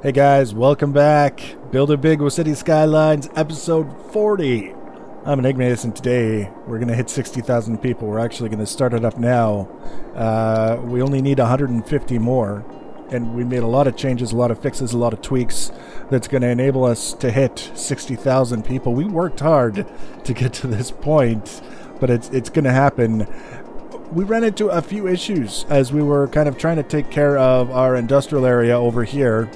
Hey guys, welcome back. Building Big with City Skylines, episode 40. I'm Enigmatus, and today we're going to hit 60,000 people. We're actually going to start it up now. We only need 150 more, and we made a lot of changes, a lot of fixes, a lot of tweaks that's going to enable us to hit 60,000 people. We worked hard to get to this point, but it's going to happen. We ran into a few issues as we were kind of trying to take care of our industrial area over here.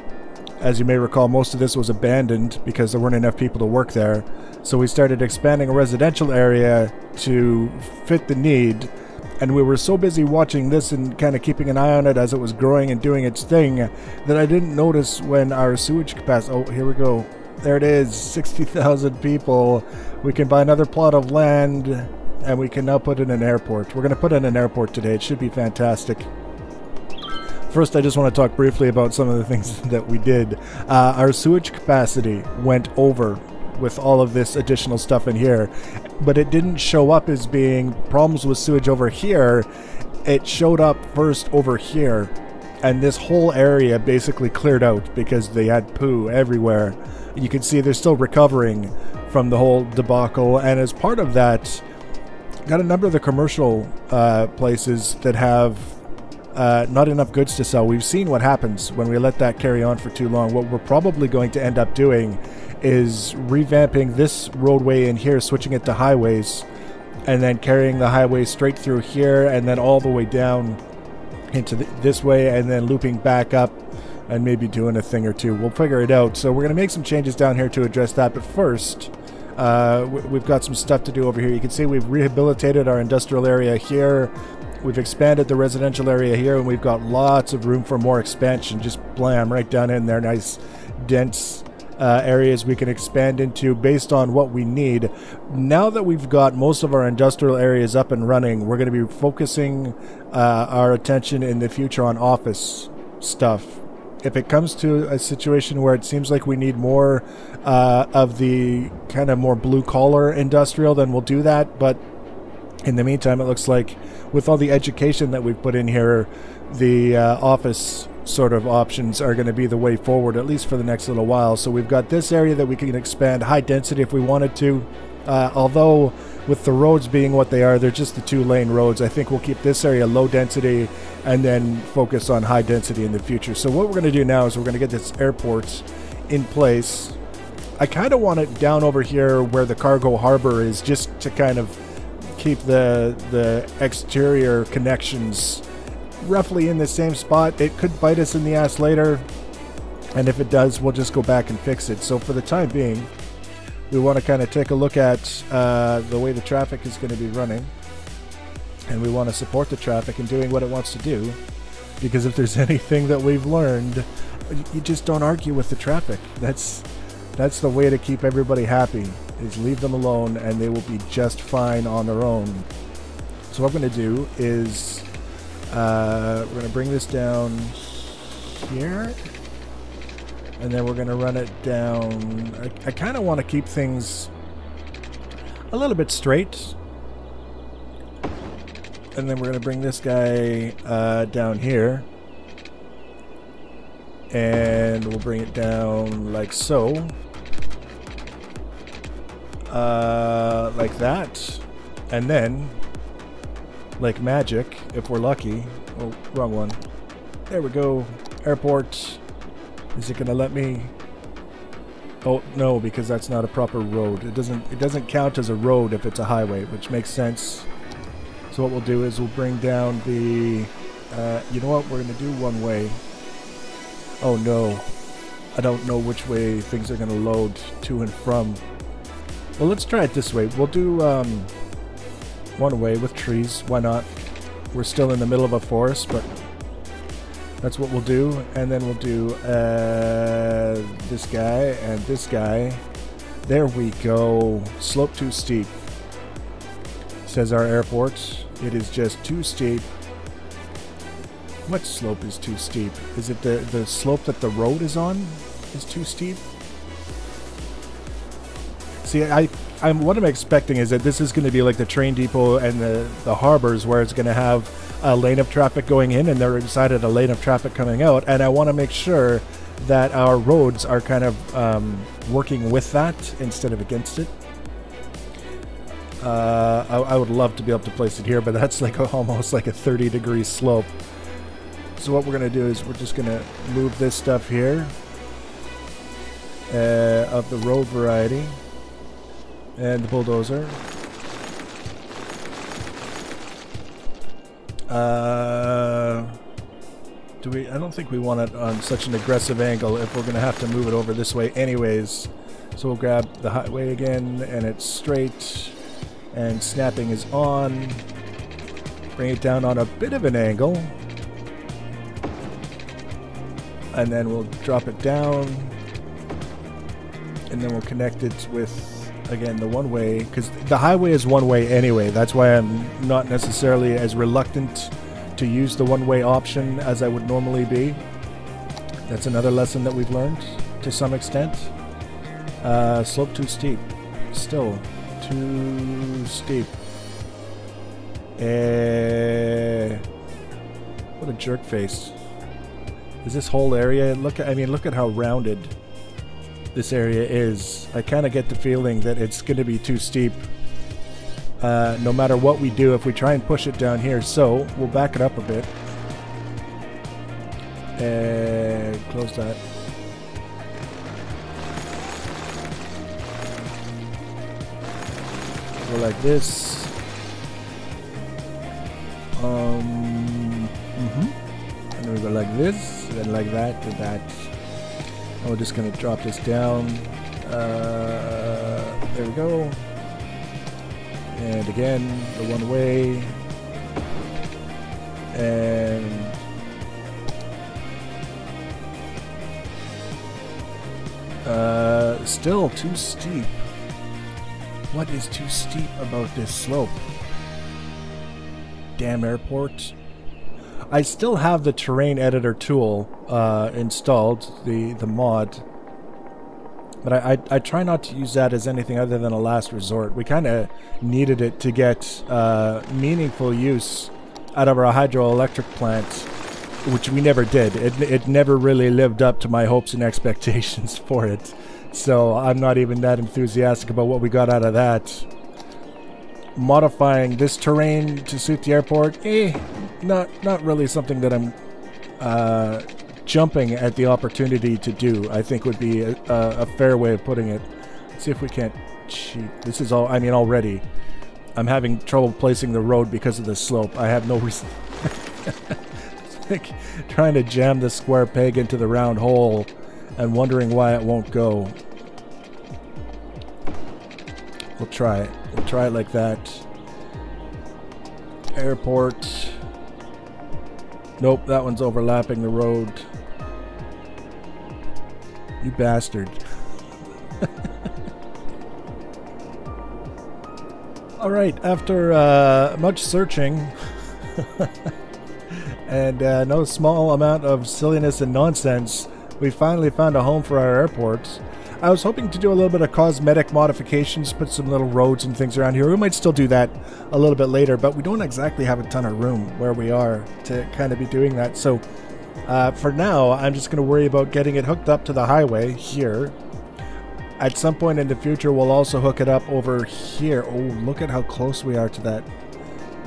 As you may recall, most of this was abandoned because there weren't enough people to work there. So we started expanding a residential area to fit the need. And we were so busy watching this and kind of keeping an eye on it as it was growing and doing its thing that I didn't notice when our sewage capacity... Oh, here we go. There it is. 60,000 people. We can buy another plot of land and we can now put in an airport. We're going to put in an airport today. It should be fantastic. First, I just want to talk briefly about some of the things that we did. Our sewage capacity went over with all of this additional stuff in here, but it didn't show up as being problems with sewage over here. It showed up first over here, and this whole area basically cleared out because they had poo everywhere. You can see they're still recovering from the whole debacle, and as part of that, got a number of the commercial places that have not enough goods to sell. We've seen what happens when we let that carry on for too long. What we're probably going to end up doing is revamping this roadway in here, switching it to highways, and then carrying the highway straight through here and then all the way down into this way, and then looping back up and maybe doing a thing or two. We'll figure it out. So we're going to make some changes down here to address that, but first we've got some stuff to do over here. You can see we've rehabilitated our industrial area here. We've expanded the residential area here, and we've got lots of room for more expansion. Just blam, right down in there. Nice, dense areas we can expand into based on what we need. Now that we've got most of our industrial areas up and running, we're going to be focusing our attention in the future on office stuff. If it comes to a situation where it seems like we need more of the kind of more blue-collar industrial, then we'll do that. But in the meantime, it looks like with all the education that we've put in here, the office sort of options are going to be the way forward, at least for the next little while. So we've got this area that we can expand high density if we wanted to. Although with the roads being what they are, they're just the two-lane roads. I think we'll keep this area low density and then focus on high density in the future. So what we're going to do now is we're going to get this airport in place. I kind of want it down over here where the cargo harbor is, just to kind of keep the exterior connections roughly in the same spot. It could bite us in the ass later, and if it does, we'll just go back and fix it. So for the time being, we want to kind of take a look at the way the traffic is going to be running, and we want to support the traffic in doing what it wants to do, because if there's anything that we've learned, you just don't argue with the traffic. That's the way to keep everybody happy, is leave them alone and they will be just fine on their own. So what I'm going to do is we're going to bring this down here, and then we're going to run it down. I kind of want to keep things a little bit straight, and then we're going to bring this guy down here, and we'll bring it down like so. Like that, and then like magic, if we're lucky. Oh, wrong one. There we go. Airport. Is it gonna let me? Oh no, because that's not a proper road. It doesn't count as a road if it's a highway, which makes sense. So what we'll do is we'll bring down the you know what, we're gonna do one way. Oh no, I don't know which way things are gonna load to and from. Well, let's try it this way. We'll do one way with trees. Why not? We're still in the middle of a forest, but that's what we'll do. And then we'll do this guy and this guy. There we go. Slope too steep, says our airport. It is just too steep. What slope is too steep? Is it the slope that the road is on is too steep? See, what I'm expecting is that this is going to be like the train depot and the harbors, where it's going to have a lane of traffic going in and they're inside of a lane of traffic coming out. And I want to make sure that our roads are kind of working with that instead of against it. I would love to be able to place it here, but that's like almost like a 30-degree slope. So what we're going to do is we're just going to move this stuff here of the road variety and the bulldozer. I don't think we want it on such an aggressive angle if we're going to have to move it over this way anyways. So we'll grab the highway again, and it's straight, and snapping is on. Bring it down on a bit of an angle, and then we'll drop it down, and then we'll connect it with, again, the one-way, because the highway is one-way anyway. That's why I'm not necessarily as reluctant to use the one-way option as I would normally be. That's another lesson that we've learned to some extent. Slope too steep. Still too steep. What a jerk face. Is this whole area? Look at how rounded this area is. I kind of get the feeling that it's going to be too steep. No matter what we do, if we try and push it down here. So we'll back it up a bit and close that. Go like this. And then we go like this, then like that to that. And we're just going to drop this down. There we go. And again, the one way. And still too steep. What is too steep about this slope? Damn airport. I still have the terrain editor tool installed, the mod. But I try not to use that as anything other than a last resort. We kind of needed it to get meaningful use out of our hydroelectric plant, which we never did. It never really lived up to my hopes and expectations for it. So I'm not even that enthusiastic about what we got out of that. Modifying this terrain to suit the airport, not really something that I'm jumping at the opportunity to do, I think would be a fair way of putting it. Let's see if we can't cheat. This is all, I mean, already I'm having trouble placing the road because of the slope. I have no reason. It's like trying to jam the square peg into the round hole and wondering why it won't go. We'll try it. We'll try it like that. Airport. Nope, that one's overlapping the road. You bastard. Alright, after much searching and no small amount of silliness and nonsense, we finally found a home for our airport. I was hoping to do a little bit of cosmetic modifications, put some little roads and things around here. We might still do that a little bit later, but we don't exactly have a ton of room where we are to kind of be doing that. So for now, I'm just going to worry about getting it hooked up to the highway here. At some point in the future, we'll also hook it up over here. Oh, look at how close we are to that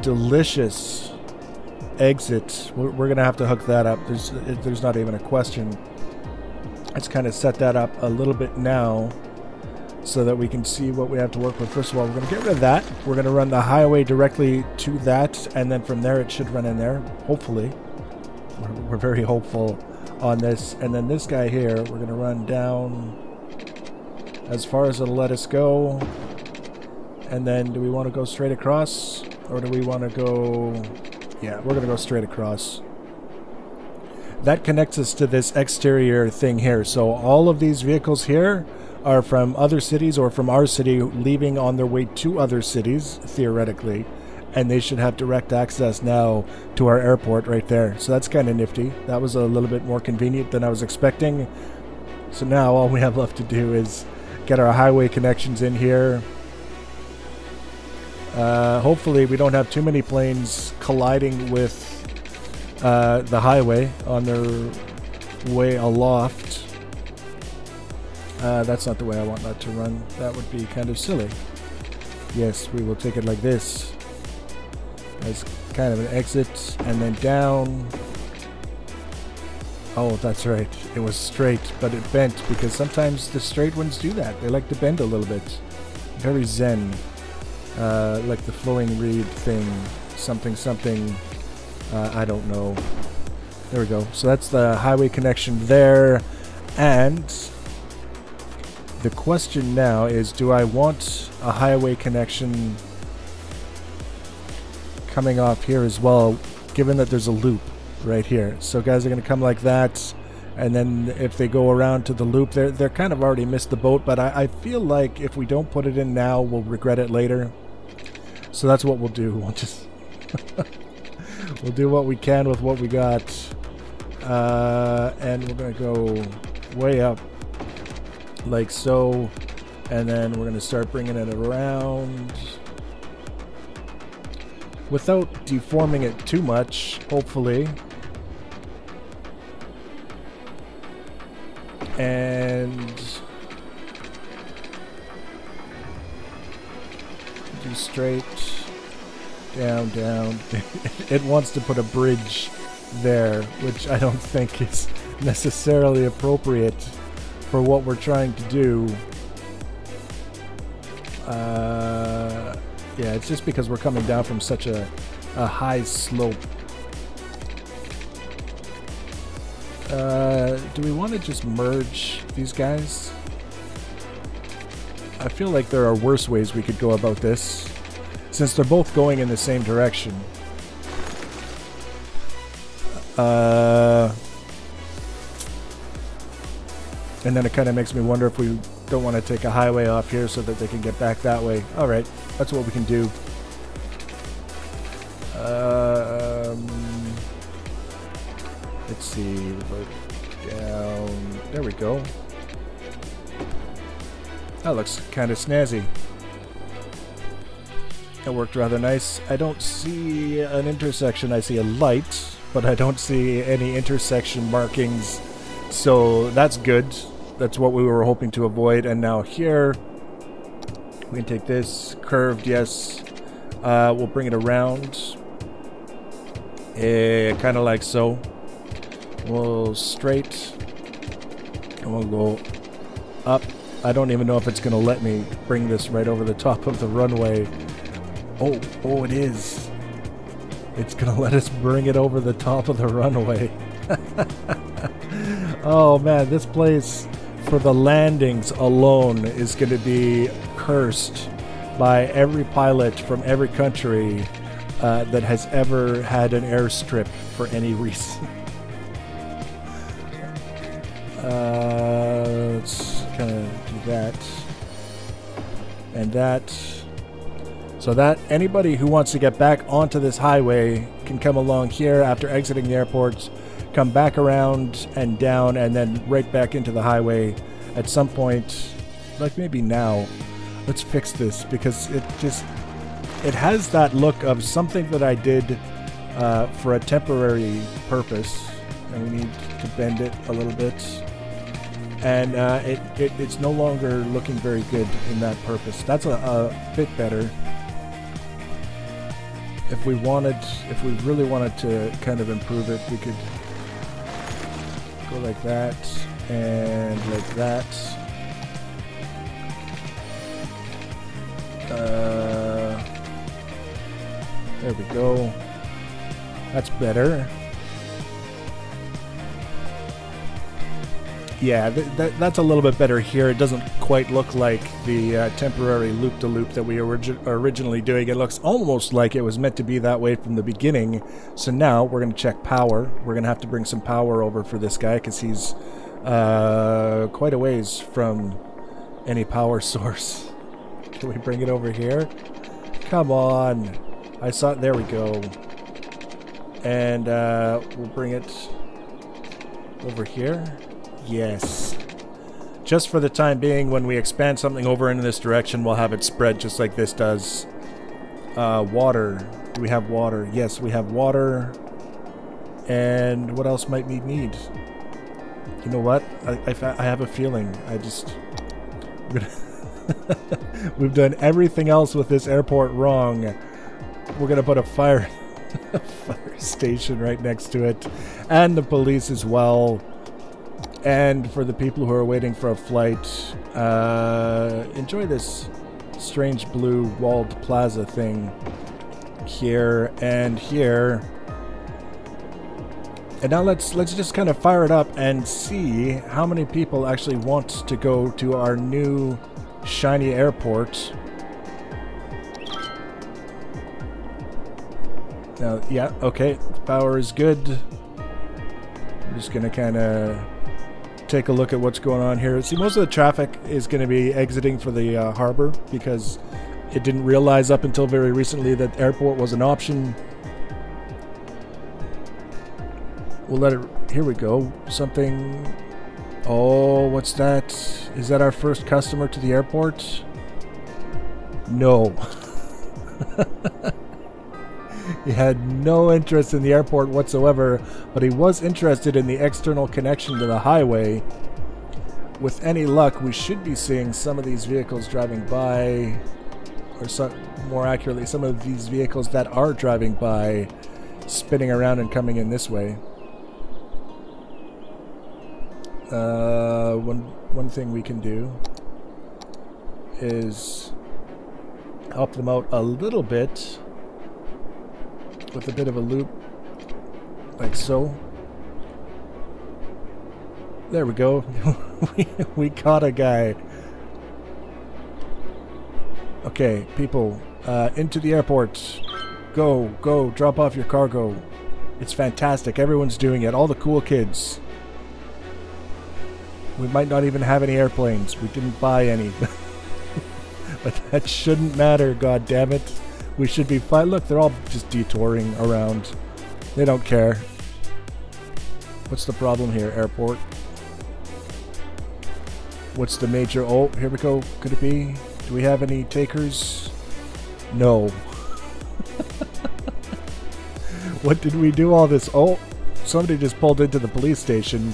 delicious exit. We're going to have to hook that up. There's not even a question. Let's kind of set that up a little bit now so that we can see what we have to work with. First of all, we're going to get rid of that. We're going to run the highway directly to that, and then from there it should run in there, hopefully. We're very hopeful on this. And then this guy here, we're going to run down as far as it'll let us go. And then do we want to go straight across, or do we want to go... Yeah, we're going to go straight across. That connects us to this exterior thing here. So all of these vehicles here are from other cities or from our city leaving on their way to other cities, theoretically. And they should have direct access now to our airport right there. So that's kind of nifty. That was a little bit more convenient than I was expecting. So now all we have left to do is get our highway connections in here. Hopefully we don't have too many planes colliding with the highway on their way aloft. That's not the way I want that to run. That would be kind of silly. Yes, we will take it like this. As kind of an exit, and then down. Oh, that's right. It was straight, but it bent, because sometimes the straight ones do that. They like to bend a little bit. Very zen. Like the flowing reed thing. Something, something. I don't know. There we go. So that's the highway connection there. And the question now is, do I want a highway connection coming off here as well, given that there's a loop right here? So guys are going to come like that, and then if they go around to the loop, they're kind of already missed the boat, but I feel like if we don't put it in now, we'll regret it later. So that's what we'll do. We'll just we'll do what we can with what we got, and we're going to go way up like so, and then we're going to start bringing it around without deforming it too much, hopefully. And do straight, down, down. It wants to put a bridge there, which I don't think is necessarily appropriate for what we're trying to do. Yeah, it's just because we're coming down from such a high slope. Do we want to just merge these guys? I feel like there are worse ways we could go about this, since they're both going in the same direction. And then it kind of makes me wonder if we don't want to take a highway off here so that they can get back that way. Alright, that's what we can do. Let's see, down, there we go. That looks kind of snazzy. That worked rather nice. I don't see an intersection. I see a light, but I don't see any intersection markings. So that's good. That's what we were hoping to avoid. And now here, we can take this curved, yes. We'll bring it around. Kind of like so. We'll straight. And we'll go up. I don't even know if it's going to let me bring this right over the top of the runway. Oh, it is. It's going to let us bring it over the top of the runway. Oh man, this place for the landings alone is going to be cursed by every pilot from every country that has ever had an airstrip for any reason. Let's kind of do that and that, so that anybody who wants to get back onto this highway can come along here after exiting the airport, come back around and down, and then right back into the highway at some point, like maybe now. Let's fix this, because it has that look of something that I did for a temporary purpose, and we need to bend it a little bit. And it's no longer looking very good in that purpose. That's a bit better. If we really wanted to kind of improve it, we could go like that and like that. There we go. That's better. Yeah, that's a little bit better here. It doesn't quite look like the temporary loop-to-loop that we were originally doing. It looks almost like it was meant to be that way from the beginning. So now we're going to check power. We're going to have to bring some power over for this guy because he's quite a ways from any power source. Can we bring it over here? Come on. I saw it. There we go. And we'll bring it over here. Yes. Just for the time being, when we expand something over in this direction, we'll have it spread just like this does. Water. Do we have water? Yes, we have water. And what else might we need? You know what? I have a feeling. We've done everything else with this airport wrong. We're gonna put a fire station right next to it, and the police as well. And for the people who are waiting for a flight, enjoy this strange blue walled plaza thing here and here. And now let's just kind of fire it up and see how many people actually want to go to our new shiny airport. Now, yeah, okay, power is good. I'm just gonna kind of take a look at what's going on here. See, most of the traffic is going to be exiting for the harbor because it didn't realize up until very recently that airport was an option. We'll let it... Here we go. Something... Oh, what's that? Is that our first customer to the airport? No. He had no interest in the airport whatsoever, but he was interested in the external connection to the highway. With any luck, we should be seeing some of these vehicles driving by, or more accurately, some of these vehicles that are driving by, spinning around and coming in this way. One thing we can do is help them out a little bit with a bit of a loop, like so. There we go. we caught a guy. Okay, people, into the airport. Go, drop off your cargo. It's fantastic. Everyone's doing it. All the cool kids. We might not even have any airplanes. We didn't buy any. But that shouldn't matter, god damn it. We should be fine. Look, they're all just detouring around. They don't care. What's the problem here, airport? What's the major... Oh, here we go. Could it be? Do we have any takers? No. What did we do all this? Oh, somebody just pulled into the police station.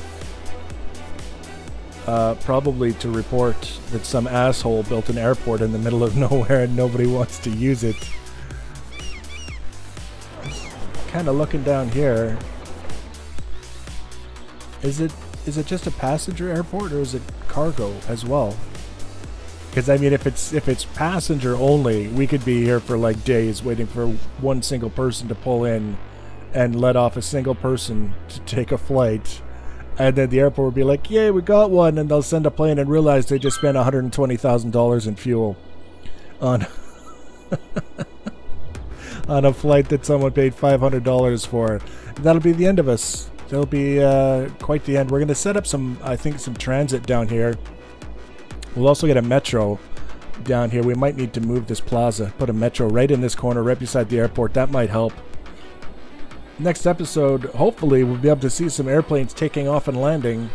Probably to report that some asshole built an airport in the middle of nowhere and nobody wants to use it. Kind of looking down here. Is it just a passenger airport or is it cargo as well? Because I mean, if it's passenger only, we could be here for like days waiting for one single person to pull in and let off a single person to take a flight, and then the airport would be like, "Yay, we got one!" and they'll send a plane and realize they just spent $120,000 in fuel on on a flight that someone paid $500 for. That'll be the end of us. That'll be quite the end. We're going to set up some, I think, some transit down here. We'll also get a metro down here. We might need to move this plaza, put a metro right in this corner, right beside the airport. That might help. Next episode, hopefully, we'll be able to see some airplanes taking off and landing.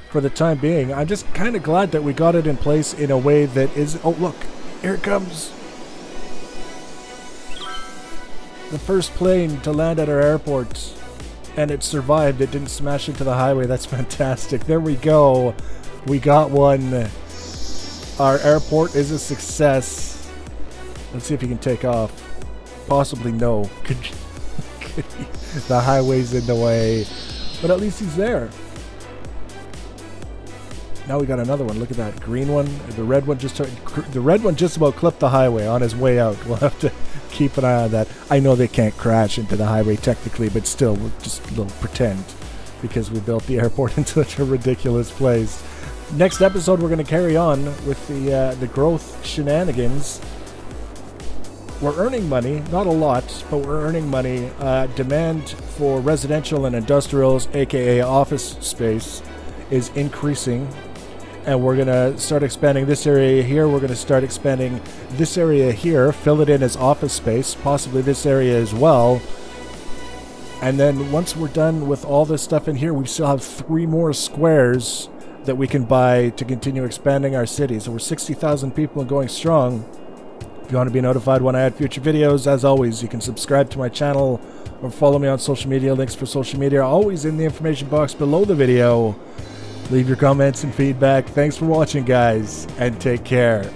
For the time being, I'm just kind of glad that we got it in place in a way that is... Oh, look! Here it comes! The first plane to land at our airport. And it survived. It didn't smash into the highway. That's fantastic. There we go. We got one. Our airport is a success. Let's see if he can take off. Possibly no. The highway's in the way. But at least he's there. Now we got another one. Look at that green one. The red one just about clipped the highway on his way out. We'll have to keep an eye on that. I know they can't crash into the highway technically, but still, we'll just a little pretend because we built the airport in such a ridiculous place. Next episode, we're going to carry on with the growth shenanigans. We're earning money, not a lot, but we're earning money. Demand for residential and industrials, aka office space, is increasing. And we're going to start expanding this area here. We're going to start expanding this area here, fill it in as office space, possibly this area as well. And then once we're done with all this stuff in here, we still have 3 more squares that we can buy to continue expanding our city. So we're 60,000 people and going strong. If you want to be notified when I add future videos, as always, you can subscribe to my channel or follow me on social media. Links for social media are always in the information box below the video. Leave your comments and feedback. Thanks for watching, guys, and take care.